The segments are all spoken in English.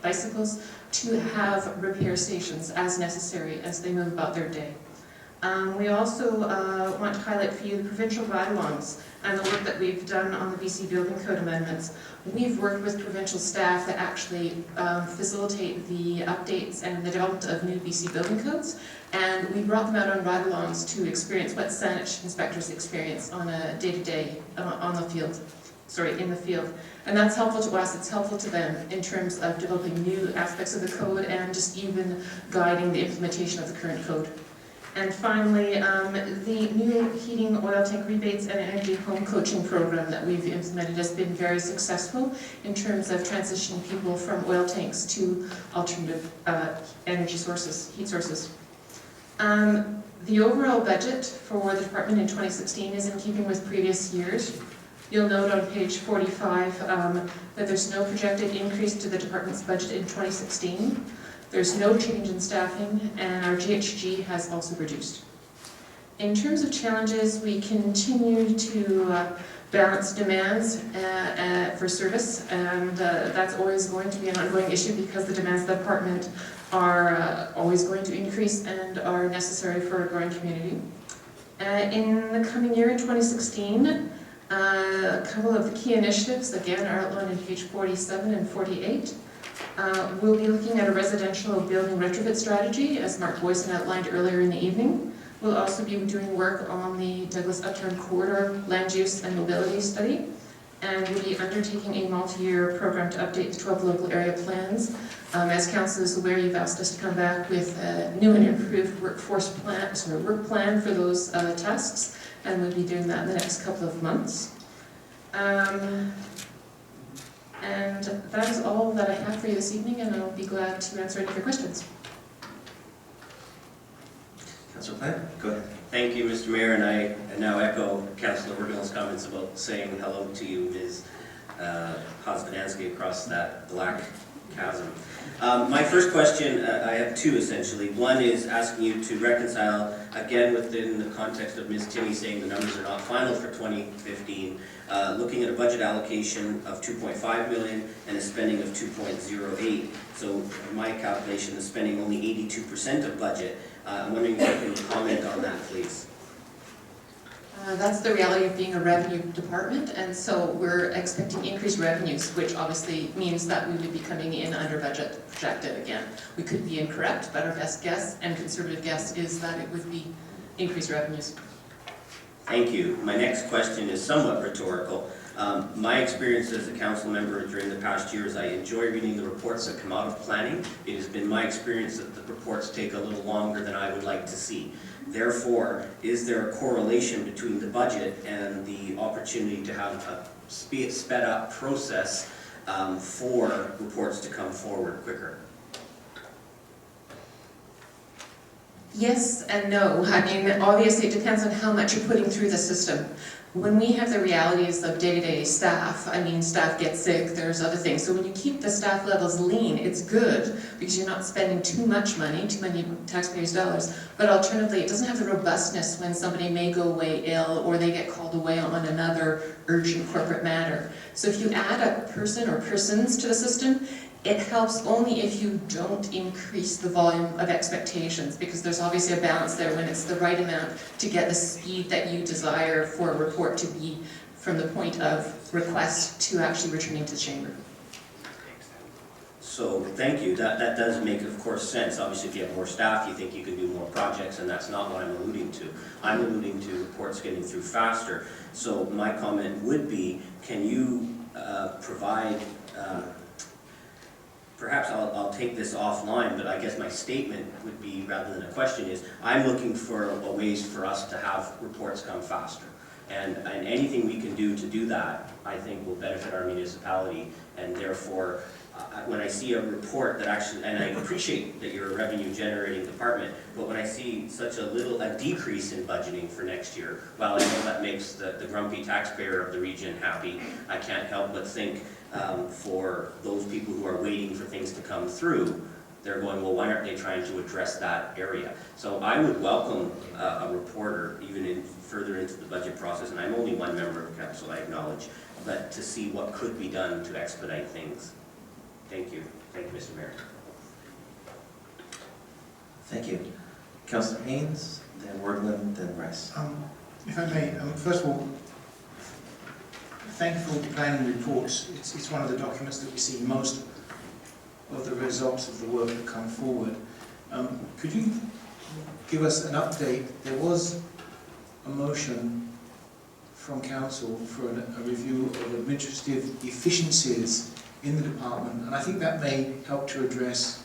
bicycles to have repair stations as necessary as they move about their day. We also want to highlight for you the provincial ride-alongs and the work that we've done on the BC Building Code amendments. We've worked with provincial staff that actually facilitate the updates and the development of new BC building codes, and we brought them out on ride-alongs to experience what SANIC inspectors experience on a day-to-day on the field. In the field. And that's helpful to us, it's helpful to them in terms of developing new aspects of the code and just even guiding the implementation of the current code. And finally, the new heating oil tank rebates and energy home coaching program that we've implemented has been very successful in terms of transitioning people from oil tanks to alternative energy sources, heat sources. The overall budget for the department in 2016 is in keeping with previous years. You'll note on page 45 that there's no projected increase to the department's budget in 2016. There's no change in staffing, and our GHG has also reduced. In terms of challenges, we continue to balance demands for service, and that's always going to be an ongoing issue because the demands of the department are always going to increase and are necessary for a growing community. In the coming year, in 2016, a couple of the key initiatives, again, are outlined in page 47 and 48. We'll be looking at a residential building retrofit strategy, as Mark Boyson outlined earlier in the evening. We'll also be doing work on the Douglas Uptown Corridor land use and mobility study, and we'll be undertaking a multi-year program to update the 12 local area plans. As Council is aware, you've asked us to come back with a new and improved work plan for those tasks, and we'll be doing that in the next couple of months. And that is all that I have for you this evening, and I'll be glad to answer any of your questions. Councillor Plant, go ahead. Thank you, Mr. Mayor, and I now echo Councillor Ordill's comments about saying hello to you, Ms. Hosbanansky, across that black chasm. My first question, I have two essentially. One is asking you to reconcile, again within the context of Ms. Timmey saying the numbers are not final for 2015, looking at a budget allocation of $2.5 million and a spending of $2.08. So my calculation is spending only 82% of budget. I'm wondering if you can comment on that, please. That's the reality of being a revenue department, and so we're expecting increased revenues, which obviously means that we would be coming in under budget projected again. We could be incorrect, but our best guess and conservative guess is that it would be increased revenues. Thank you. My next question is somewhat rhetorical. My experience as a council member during the past years, I enjoy reading the reports that come out of planning. It has been my experience that the reports take a little longer than I would like to see. Therefore, is there a correlation between the budget and the opportunity to have a sped up process for reports to come forward quicker? Yes and no. I mean, obviously it depends on how much you're putting through the system. When we have the realities of day-to-day staff, I mean, staff get sick, there's other things. So when you keep the staff levels lean, it's good because you're not spending too much money, too many taxpayers' dollars. But alternatively, it doesn't have the robustness when somebody may go away ill or they get called away on another urgent corporate matter. So if you add a person or persons to the system, it helps only if you don't increase the volume of expectations, because there's obviously a balance there when it's the right amount to get the speed that you desire for a report to be from the point of request to actually returning to the chamber. So, thank you. That does make, of course, sense. Obviously, if you have more staff, you think you can do more projects, and that's not what I'm alluding to. I'm alluding to reports getting through faster. So, my comment would be, can you provide... Perhaps I'll take this offline, but I guess my statement would be, rather than a question, is I'm looking for ways for us to have reports come faster. And anything we can do to do that, I think will benefit our municipality, and therefore, when I see a report that actually, and I appreciate that you're a revenue generating department, but when I see such a decrease in budgeting for next year, while I know that makes the grumpy taxpayer of the region happy, I can't help but think for those people who are waiting for things to come through, they're going, well, why aren't they trying to address that area? So I would welcome a reporter even further into the budget process, and I'm only one member of council, I acknowledge, but to see what could be done to expedite things. Thank you, Mr. Mayor. Thank you. Councillor Haynes, then Workman, then Rice. If I may, first of all, thank you for the planning reports. It's one of the documents that we see most of the results of the work that come forward. Could you give us an update? There was a motion from council for a review of administrative efficiencies in the department, and I think that may help to address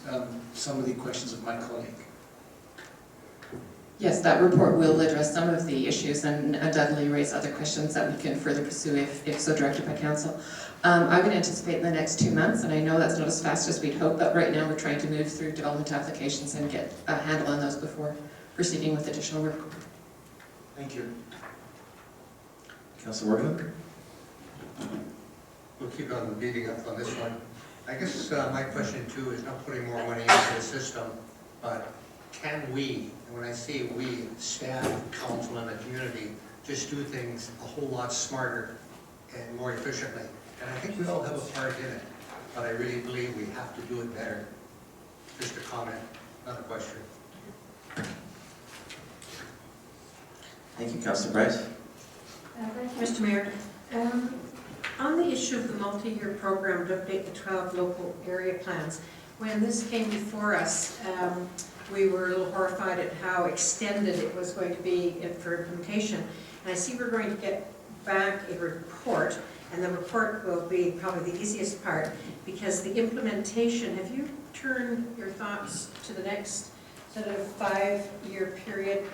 some of the questions of my colleague. Yes, that report will address some of the issues and undoubtedly raise other questions that we can further pursue if so directed by council. I would anticipate in the next 2 months, and I know that's not as fast as we'd hope, but right now we're trying to move through development applications and get a handle on those before proceeding with additional work. Thank you. Councillor Workman? We'll keep on beating up on this one. I guess my question too is not putting more money into the system, but can we, and when I say we, staff, council, and the community, just do things a whole lot smarter and more efficiently? And I think we all have a part in it, but I really believe we have to do it better. Just a comment, not a question. Thank you. Councillor Bryce? Thank you, Mr. Mayor. On the issue of the multi-year program to update the 12 local area plans, when this came before us, we were a little horrified at how extended it was going to be for implementation. And I see we're going to get back a report, and the report will be probably the easiest part, because the implementation, have you turned your thoughts to the next sort of 5-year period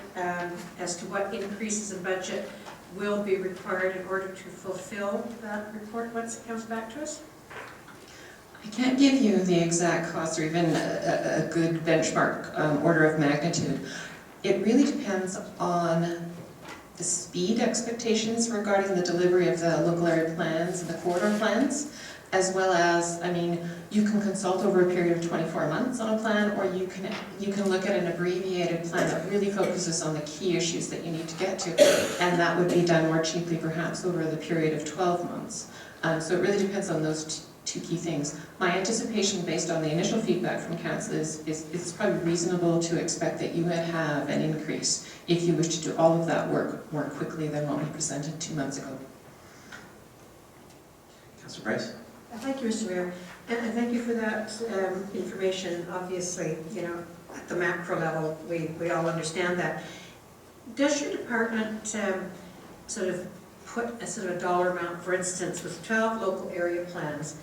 as to what increases in budget will be required in order to fulfill that report once it comes back to us? I can't give you the exact cost or even a good benchmark order of magnitude. It really depends on the speed expectations regarding the delivery of the local area plans and the corridor plans, as well as, I mean, you can consult over a period of 24 months on a plan, or you can look at an abbreviated plan that really focuses on the key issues that you need to get to, and that would be done more cheaply perhaps over the period of 12 months. So it really depends on those two key things. My anticipation based on the initial feedback from council is it's probably reasonable to expect that you would have an increase if you wish to do all of that work more quickly than what we presented 2 months ago. Councillor Bryce? Thank you, Mr. Mayor, and thank you for that information. Obviously, you know, at the macro level, we all understand that. Does your department sort of put a sort of dollar amount, for instance, with 12 local area plans,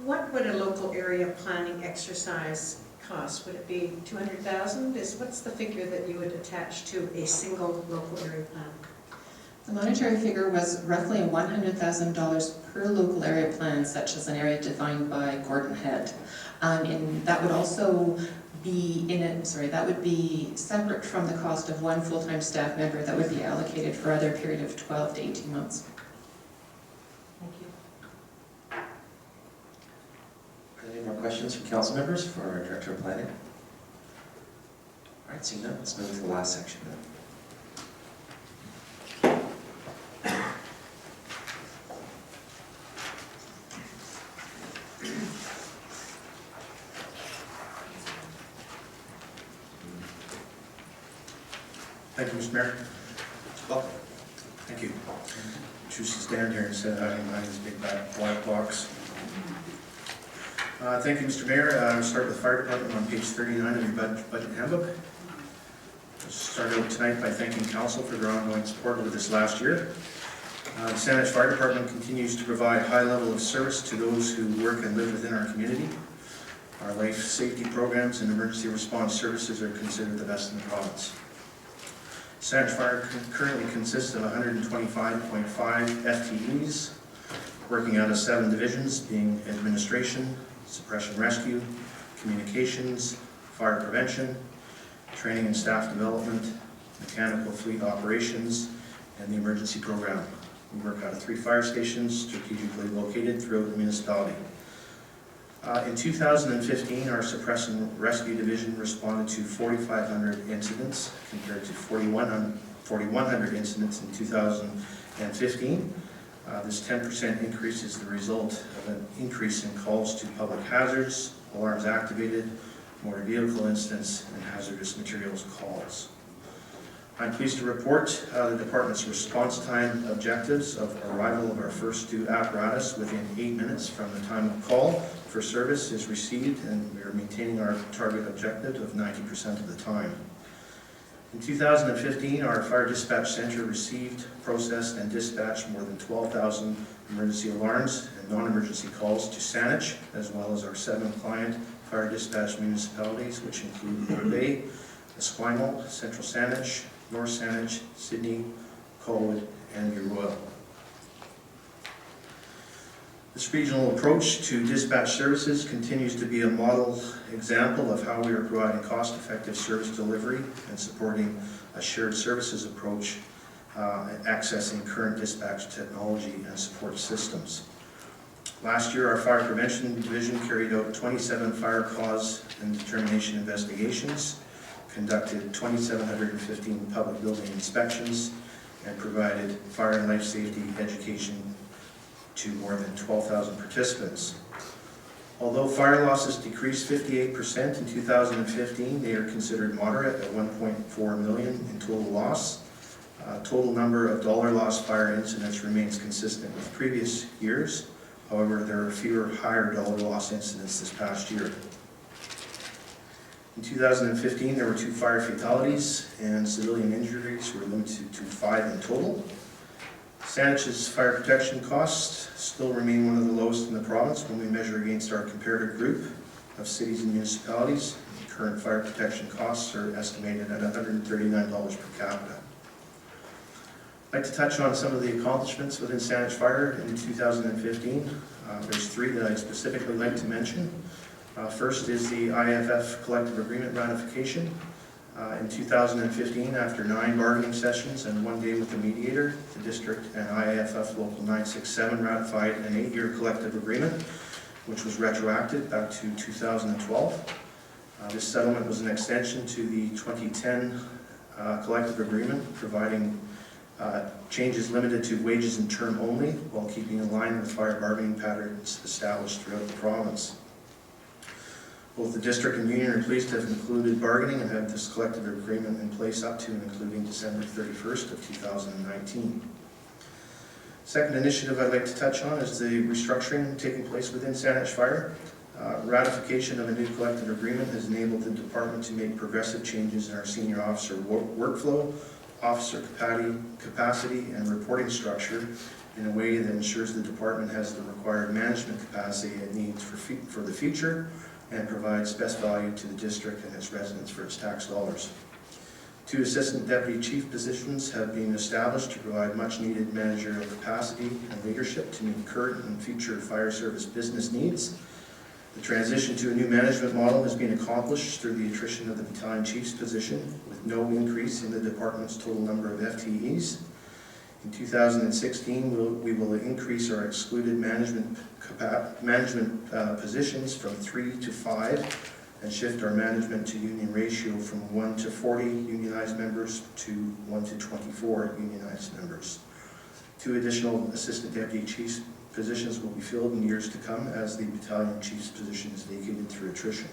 what would a local area planning exercise cost? Would it be 200,000? What's the figure that you would attach to a single local area plan? The monetary figure was roughly $100,000 per local area plan, such as an area defined by Gordon Head. And that would also be that would be separate from the cost of one full-time staff member that would be allocated for either period of 12 to 18 months. Thank you. Are there any more questions from council members for our Director of Planning? All right, seeing none, let's move to the last section then. Thank you, Mr. Mayor. Welcome. Thank you. Choose to stand here instead of hiding behind this big black box. Thank you, Mr. Mayor. I'll start with the fire department on page 39 of your budget handbook. I'll start out tonight by thanking council for their ongoing support over this last year. The Saanich Fire Department continues to provide high level of service to those who work and live within our community. Our life safety programs and emergency response services are considered the best in the province. Saanich Fire currently consists of 125.5 FTEs, working out of 7 divisions, being administration, suppression rescue, communications, fire prevention, training and staff development, mechanical fleet operations, and the emergency program. We work out of 3 fire stations strategically located throughout the municipality. In 2015, our suppression rescue division responded to 4,500 incidents compared to 4,100 incidents in 2015. This 10% increase is the result of an increase in calls to public hazards, alarms activated, motor vehicle incidents, and hazardous materials calls. I'm pleased to report the department's response time objectives of arrival of our first two apparatus within 8 minutes from the time of call for service is received, and we are maintaining our target objective of 90% of the time. In 2015, our Fire Dispatch Center received, processed, and dispatched more than 12,000 emergency alarms and non-emergency calls to Saanich, as well as our 7 client fire dispatch municipalities, which include North Bay, Esquimalt, Central Saanich, North Saanich, Sydney, Colwood, and Euroil. This regional approach to dispatch services continues to be a model example of how we are providing cost-effective service delivery and supporting a shared services approach, accessing current dispatch technology and support systems. Last year, our Fire Prevention Division carried out 27 fire cause and determination investigations, conducted 2,715 public building inspections, and provided fire and life safety education to more than 12,000 participants. Although fire losses decreased 58% in 2015, they are considered moderate at $1.4 million in total loss. Total number of dollar loss fire incidents remains consistent with previous years. However, there are fewer higher dollar loss incidents this past year. In 2015, there were 2 fire fatalities, and civilian injuries were limited to 5 in total. Saanich's fire protection costs still remain one of the lowest in the province when we measure against our comparative group of cities and municipalities. The current fire protection costs are estimated at $139 per capita. I'd like to touch on some of the accomplishments within Saanich Fire in 2015. There's 3 that I'd specifically like to mention. First is the IFF collective agreement ratification. In 2015, after 9 bargaining sessions and 1 day with the mediator, the district and IAFF Local 967 ratified an 8-year collective agreement, which was retroactive back to 2012. This settlement was an extension to the 2010 collective agreement, providing changes limited to wages and term only, while keeping in line with fire bargaining patterns established throughout the province. Both the district and union are pleased to have concluded bargaining and have this collective agreement in place up to and including December 31st of 2019. Second initiative I'd like to touch on is the restructuring taking place within Saanich Fire. Ratification of a new collective agreement has enabled the department to make progressive changes in our senior officer workflow, officer capacity, and reporting structure in a way that ensures the department has the required management capacity it needs for the future, and provides best value to the district and its residents for its tax dollars. 2 assistant deputy chief positions have been established to provide much needed managerial capacity and leadership to meet current and future fire service business needs. The transition to a new management model has been accomplished through the attrition of the battalion chief's position, with no increase in the department's total number of FTEs. In 2016, we will increase our excluded management positions from 3 to 5 and shift our management to union ratio from 1 to 40 unionized members to 1 to 24 unionized members. 2 additional assistant deputy chiefs positions will be filled in years to come as the battalion chief's position is vacated through attrition.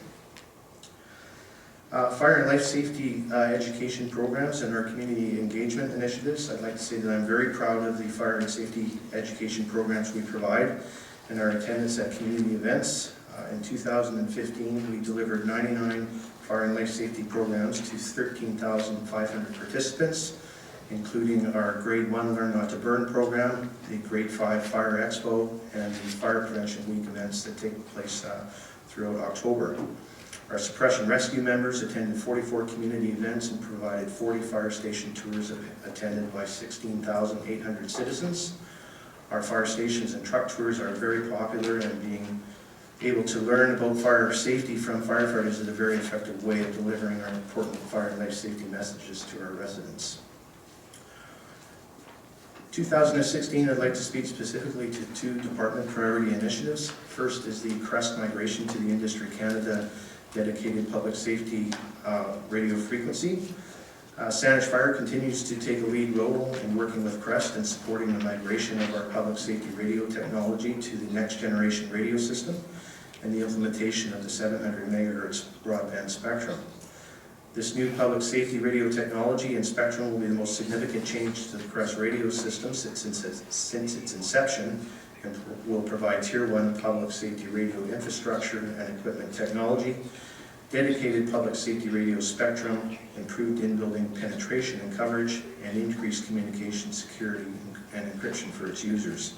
Fire and life safety education programs and our community engagement initiatives. I'd like to say that I'm very proud of the fire and safety education programs we provide and our attendance at community events. In 2015, we delivered 99 fire and life safety programs to 13,500 participants, including our Grade 1 Learn Not to Burn program, the Grade 5 Fire Expo, and the Fire Prevention Week events that take place throughout October. Our suppression rescue members attended 44 community events and provided 40 fire station tours attended by 16,800 citizens. Our fire stations and truck tours are very popular, and being able to learn about fire safety from firefighters is a very effective way of delivering our important fire and life safety messages to our residents. 2016, I'd like to speak specifically to 2 department priority initiatives. First is the CREST migration to the Industry Canada dedicated public safety radio frequency. Saanich Fire continues to take a lead role in working with Crest in supporting the migration of our public safety radio technology to the next generation radio system and the implementation of the 700 MHz broadband spectrum. This new public safety radio technology and spectrum will be the most significant change to the Crest radio system since its inception, and will provide Tier 1 public safety radio infrastructure and equipment technology, dedicated public safety radio spectrum, improved in-building penetration and coverage, and increased communication security and encryption for its users.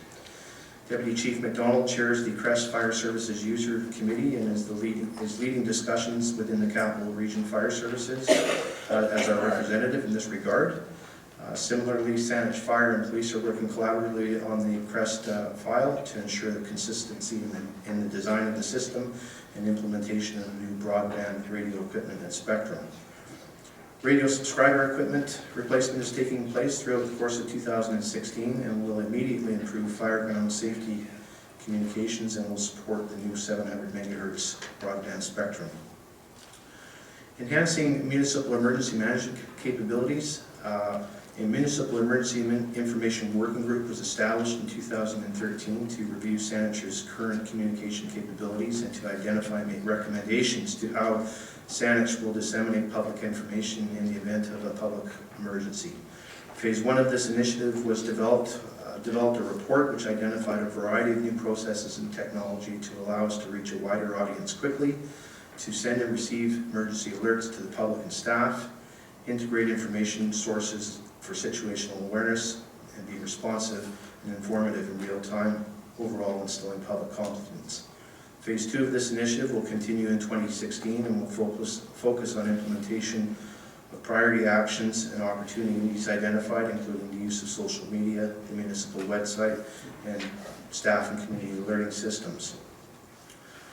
Deputy Chief McDonald chairs the Crest Fire Services User Committee and is leading discussions within the Capital Region Fire Services as our representative in this regard. Similarly, Saanich Fire and Police are working collaboratively on the Crest file to ensure the consistency in the design of the system and implementation of new broadband radio equipment and spectrum. Radio subscriber equipment replacement is taking place throughout the course of 2016 and will immediately improve fireground safety communications and will support the new 700 MHz broadband spectrum. Enhancing municipal emergency management capabilities. A municipal emergency information working group was established in 2013 to review Saanich's current communication capabilities and to identify and make recommendations to how Saanich will disseminate public information in the event of a public emergency. Phase 1 of this initiative was developed a report which identified a variety of new processes and technology to allow us to reach a wider audience quickly, to send and receive emergency alerts to the public and staff, integrate information sources for situational awareness, and be responsive and informative in real time, overall instilling public confidence. Phase 2 of this initiative will continue in 2016 and will focus on implementation of priority actions and opportunities identified, including the use of social media, the municipal website, and staff and community alerting systems.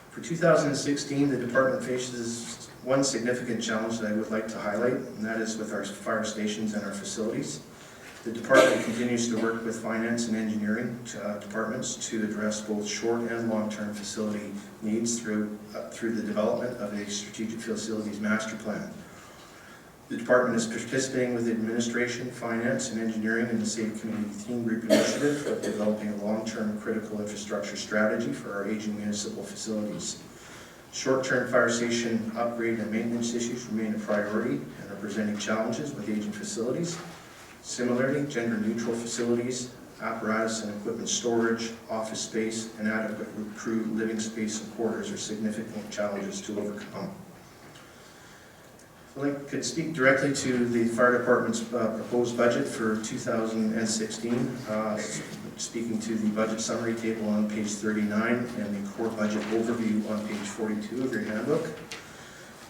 For 2016, the department faces one significant challenge that I would like to highlight, and that is with our fire stations and our facilities. The department continues to work with finance and engineering departments to address both short and long-term facility needs through the development of a strategic facilities master plan. The department is participating with administration, finance, and engineering in the Safe Community Team Group initiative of developing a long-term critical infrastructure strategy for our aging municipal facilities. Short-term fire station upgrade and maintenance issues remain a priority and are presenting challenges with aging facilities. Similarly, gender-neutral facilities, apparatus and equipment storage, office space, and adequate crew living space and quarters are significant challenges to overcome. If I could speak directly to the fire department's proposed budget for 2016, speaking to the budget summary table on page 39 and the core budget overview on page 42 of your handbook.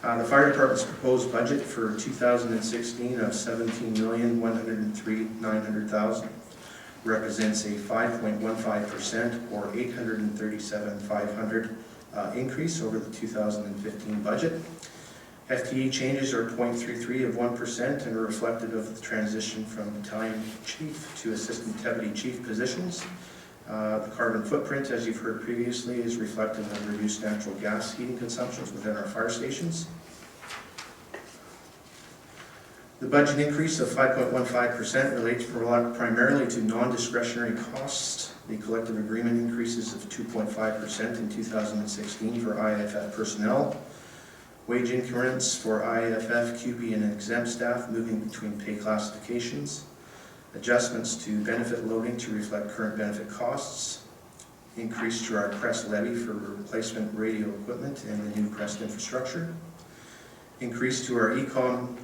The fire department's proposed budget for 2016 of $17,103,900 represents a 5.15% or $837,500 increase over the 2015 budget. FTE changes are 0.33 of 1% and are reflective of the transition from battalion chief to assistant deputy chief positions. The carbon footprint, as you've heard previously, is reflective of reduced natural gas heating consumptions within our fire stations. The budget increase of 5.15% relates primarily to non-discretionary costs. The collective agreement increases of 2.5% in 2016 for IAFF personnel. Wage increments for IAFF, QP, and exempt staff moving between pay classifications. Adjustments to benefit loading to reflect current benefit costs. Increase to our Crest levy for replacement radio equipment and the new Crest infrastructure. Increase to our ECOM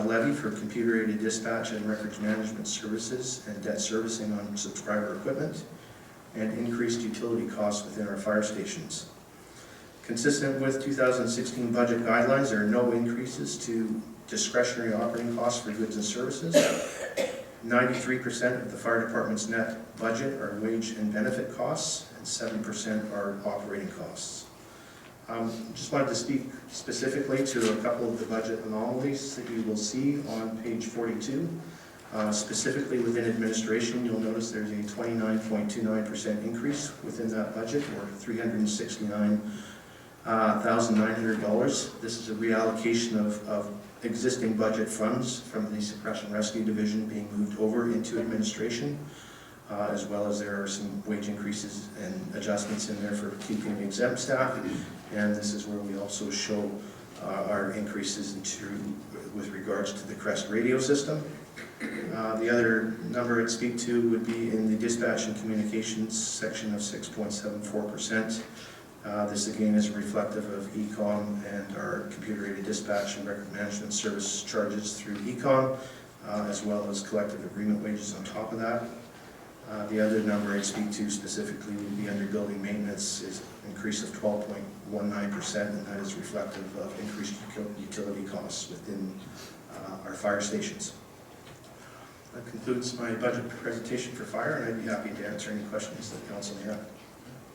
levy for computer-aided dispatch and records management services and debt servicing on subscriber equipment. And increased utility costs within our fire stations. Consistent with 2016 budget guidelines, there are no increases to discretionary operating costs for goods and services. 93% of the fire department's net budget are wage and benefit costs, and 7% are operating costs. Just wanted to speak specifically to a couple of the budget anomalies that you will see on page 42. Specifically within administration, you'll notice there's a 29.29% increase within that budget, or $369,000 $1,900. This is a reallocation of existing budget funds from the Suppression Rescue Division being moved over into administration, as well as there are some wage increases and adjustments in there for keeping exempt staff. And this is where we also show our increases with regards to the CREST radio system. The other number I'd speak to would be in the dispatch and communications section of 6.74%. This again is reflective of ECOM and our computer-aided dispatch and record management service charges through ECOM, as well as collective agreement wages on top of that. The other number I'd speak to specifically would be under building maintenance, is an increase of 12.19%, and that is reflective of increased utility costs within our fire stations. That concludes my budget presentation for fire, and I'd be happy to answer any questions that council may have.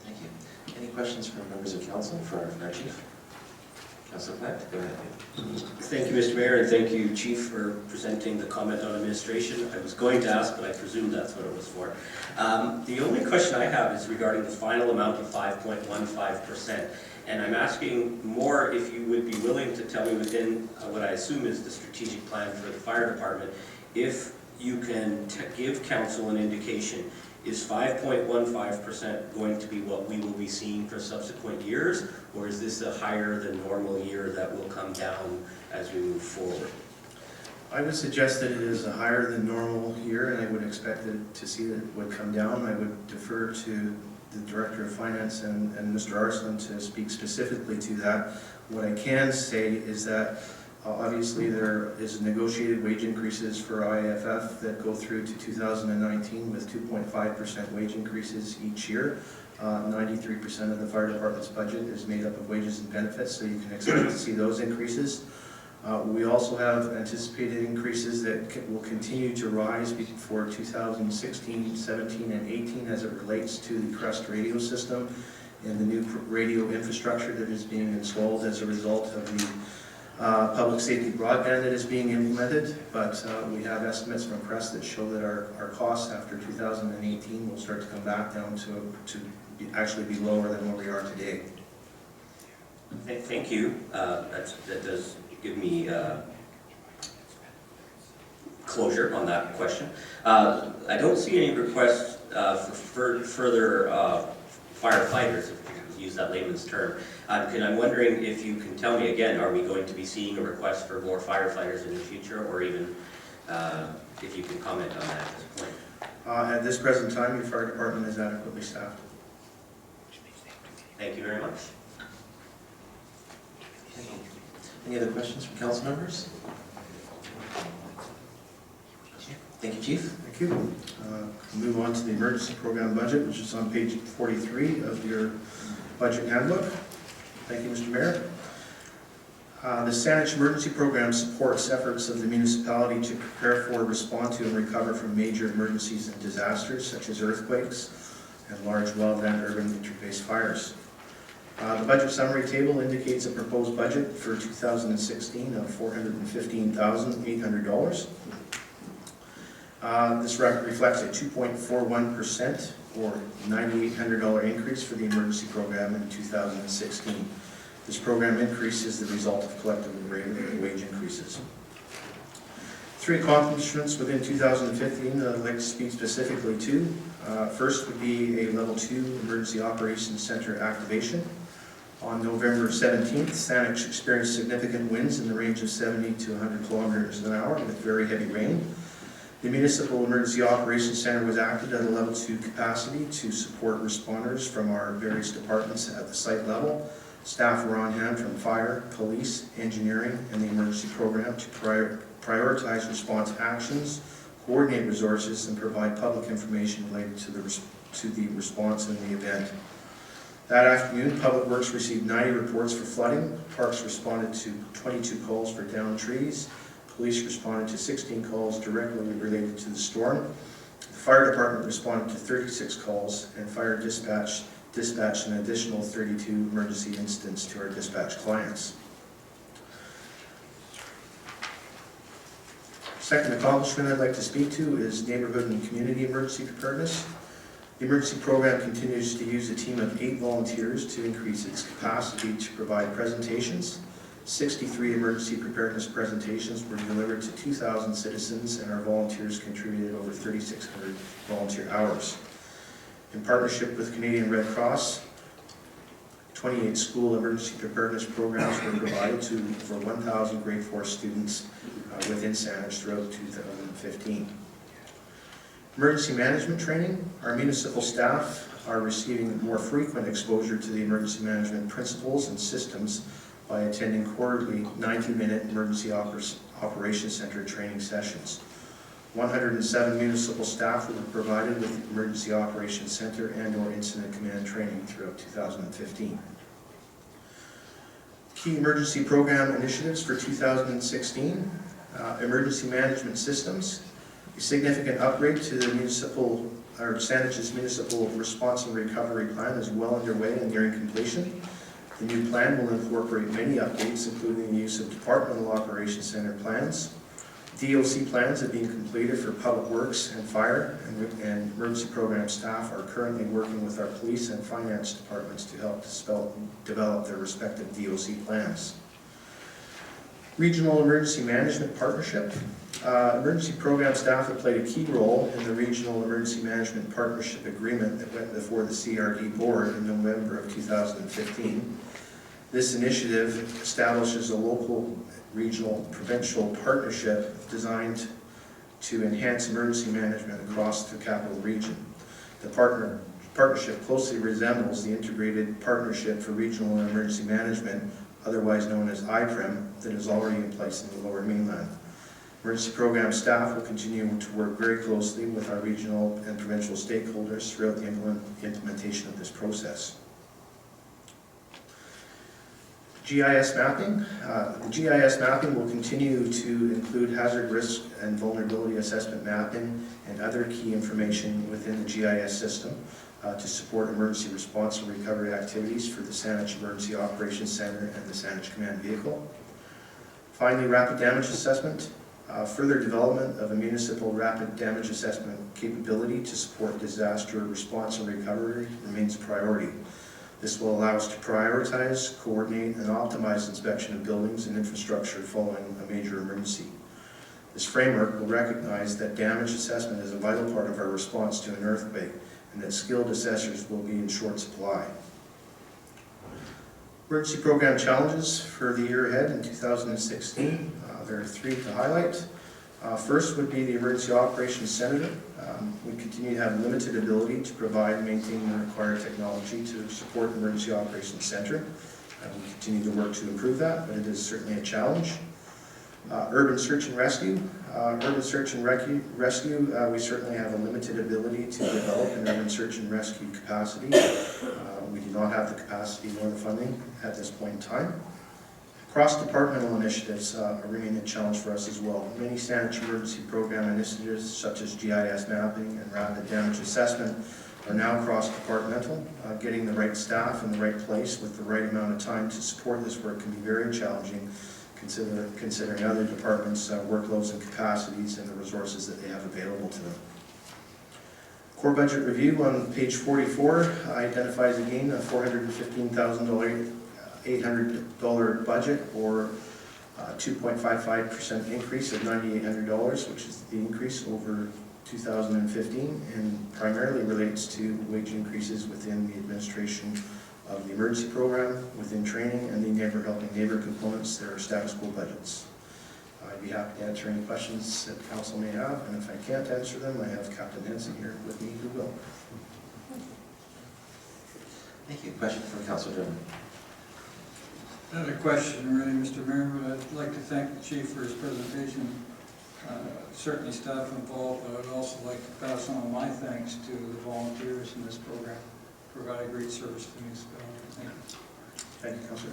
Thank you. Any questions from members of council for our fire chief? Councilor Plant, go ahead. Thank you, Mr. Mayor, and thank you, Chief, for presenting the comment on administration. I was going to ask, but I presume that's what it was for. The only question I have is regarding the final amount of 5.15%. And I'm asking more if you would be willing to tell me within what I assume is the strategic plan for the fire department, if you can give council an indication, is 5.15% going to be what we will be seeing for subsequent years, or is this a higher than normal year that will come down as we move forward? I would suggest that it is a higher than normal year, and I would expect to see that it would come down. I would defer to the Director of Finance and Mr. Arslan to speak specifically to that. What I can say is that obviously there is negotiated wage increases for IAFF that go through to 2019 with 2.5% wage increases each year. 93% of the fire department's budget is made up of wages and benefits, so you can expect to see those increases. We also have anticipated increases that will continue to rise for 2016, 17, and 18 as it relates to the CREST radio system and the new radio infrastructure that is being installed as a result of the public safety broadband that is being implemented. But we have estimates from CREST that show that our costs after 2018 will start to come back down to actually be lower than where we are today. Thank you. That does give me closure on that question. I don't see any requests for further firefighters, if you use that layman's term. And I'm wondering if you can tell me again, are we going to be seeing a request for more firefighters in the future, or even if you can comment on that at this point? At this present time, your fire department is adequately staffed. Thank you very much. Any other questions from council members? Thank you, Chief. Thank you. Move on to the emergency program budget, which is on page 43 of your budget handbook. Thank you, Mr. Mayor. The Saanich Emergency Program supports efforts of the municipality to prepare for, respond to, and recover from major emergencies and disasters such as earthquakes and large well-event urban winter-based fires. The budget summary table indicates a proposed budget for 2016 of $415,800. This reflects a 2.41% or $9,800 increase for the emergency program in 2016. This program increase is the result of collective wage increases. 3 accomplishments within 2015 that I'd like to speak specifically to. First would be a Level 2 Emergency Operations Center activation. On November 17th, Saanich experienced significant winds in the range of 70 to 100 kilometers an hour with very heavy rain. The Municipal Emergency Operations Center was active at a Level 2 capacity to support responders from our various departments at the site level. Staff were on hand from fire, police, engineering, and the emergency program to prioritize response actions, coordinate resources, and provide public information related to the response in the event. That afternoon, Public Works received 90 reports for flooding. Parks responded to 22 calls for downed trees. Police responded to 16 calls directly related to the storm. The fire department responded to 36 calls, and fire dispatched an additional 32 emergency incidents to our dispatch clients. Second accomplishment I'd like to speak to is neighborhood and community emergency preparedness. The emergency program continues to use a team of 8 volunteers to increase its capacity to provide presentations. 63 emergency preparedness presentations were delivered to 2,000 citizens, and our volunteers contributed over 3,600 volunteer hours. In partnership with Canadian Red Cross, 28 school emergency preparedness programs were provided to over 1,000 grade 4 students within Saanich throughout 2015. Emergency management training. Our municipal staff are receiving more frequent exposure to the emergency management principles and systems by attending quarterly 90-minute emergency operations center training sessions. 107 municipal staff were provided with emergency operations center and/or incident command training throughout 2015. Key emergency program initiatives for 2016. Emergency management systems. A significant upgrade to the Saanich's municipal response and recovery plan is well underway and nearing completion. The new plan will incorporate many updates, including the use of departmental operations center plans. DOC plans are being completed for public works and fire, and emergency program staff are currently working with our police and finance departments to help develop their respective DOC plans. Regional emergency management partnership. Emergency program staff have played a key role in the regional emergency management partnership agreement that went before the CRD board in November of 2015. This initiative establishes a local, regional, provincial partnership designed to enhance emergency management across the capital region. The partnership closely resembles the integrated partnership for regional and emergency management, otherwise known as IPREM, that is already in place in the Lower Mainland. Emergency program staff will continue to work very closely with our regional and provincial stakeholders throughout the implementation of this process. GIS mapping. The GIS mapping will continue to include hazard risk and vulnerability assessment mapping and other key information within the GIS system to support emergency response and recovery activities for the Saanich Emergency Operations Center and the Saanich Command Vehicle. Finally, rapid damage assessment. Further development of a municipal rapid damage assessment capability to support disaster response and recovery remains a priority. This will allow us to prioritize, coordinate, and optimize inspection of buildings and infrastructure following a major emergency. This framework will recognize that damage assessment is a vital part of our response to an earthquake and that skilled assessors will be in short supply. Emergency program challenges for the year ahead in 2016. There are 3 to highlight. First would be the Emergency Operations Center. We continue to have limited ability to provide and maintain the required technology to support the Emergency Operations Center. We continue to work to improve that, but it is certainly a challenge. Urban Search and Rescue. Urban Search and Rescue, we certainly have a limited ability to develop an urban search and rescue capacity. We do not have the capacity nor the funding at this point in time. Cross-departmental initiatives remain a challenge for us as well. Many Saanich emergency program initiatives, such as GIS mapping and rapid damage assessment, are now cross-departmental. Getting the right staff in the right place with the right amount of time to support this work can be very challenging, considering other departments' workloads and capacities and the resources that they have available to them. Core budget review on page 44 identifies again a $415,000 $800 budget, or 2.55% increase of $9,800, which is the increase over 2015, and primarily relates to wage increases within the administration of the emergency program, within training, and the Neighbor Helping Neighbor components that are status quo budgets. I'd be happy to answer any questions that council may have, and if I can't answer them, I have Captain Henson here with me who will. Thank you. Question from Councilor Durham. Not a question really, Mr. Mayor, but I'd like to thank the chief for his presentation. Certainly staff involved, but I'd also like to pass on my thanks to the volunteers in this program. Provide great service to the municipality. Thank you. Thank you, Councillor.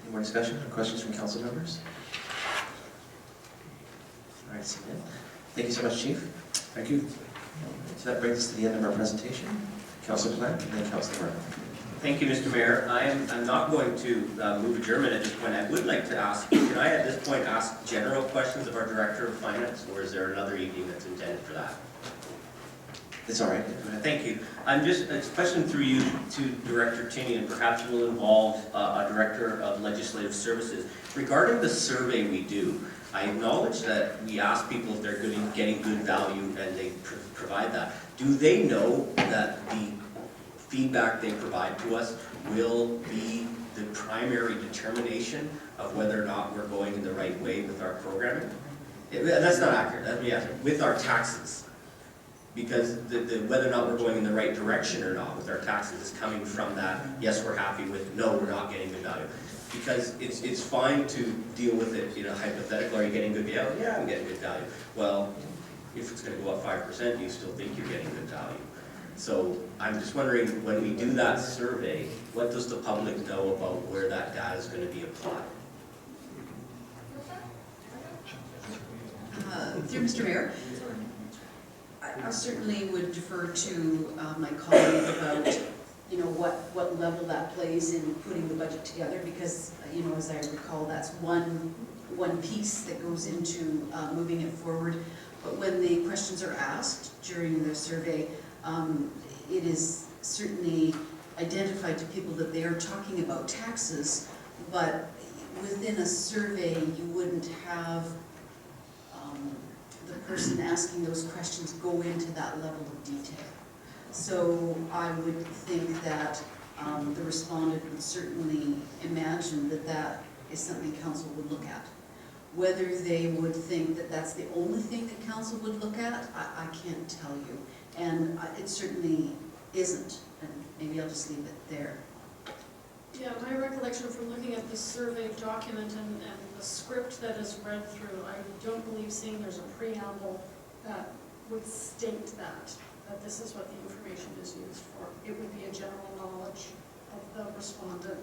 Any more discussion or questions from council members? All right, seeing none. Thank you so much, Chief. Thank you. So that brings us to the end of our presentation. Councilor Plant and then Councilor Martin. Thank you, Mr. Mayor. I'm not going to move adjournment at this point. I would like to ask, can I at this point ask general questions of our Director of Finance, or is there another evening that's intended for that? It's all right. Thank you. It's a question through you to Director Tinney, and perhaps will involve a Director of Legislative Services. Regarding the survey we do, I acknowledge that we ask people if they're getting good value, and they provide that. Do they know that the feedback they provide to us will be the primary determination of whether or not we're going in the right way with our programming? That's not accurate. Let me ask you. With our taxes. Because whether or not we're going in the right direction or not with our taxes is coming from that, yes, we're happy with, no, we're not getting good value. Because it's fine to deal with it in a hypothetical, are you getting good value? Yeah, I'm getting good value. Well, if it's going to go up 5%, you still think you're getting good value. So I'm just wondering, when we do that survey, what does the public know about where that data is going to be applied? Through Mr. Mayor, I certainly would defer to my colleague about, what level that plays in putting the budget together, because, as I recall, that's one piece that goes into moving it forward. But when the questions are asked during the survey, it is certainly identified to people that they are talking about taxes, but within a survey, you wouldn't have the person asking those questions go into that level of detail. So I would think that the respondent would certainly imagine that that is something council would look at. Whether they would think that that's the only thing that council would look at, I can't tell you. And it certainly isn't, and maybe I'll just leave it there. Yeah, my recollection from looking at the survey document and the script that is read through, I don't believe seeing there's a preamble that would state that this is what the information is used for. It would be a general knowledge of the respondent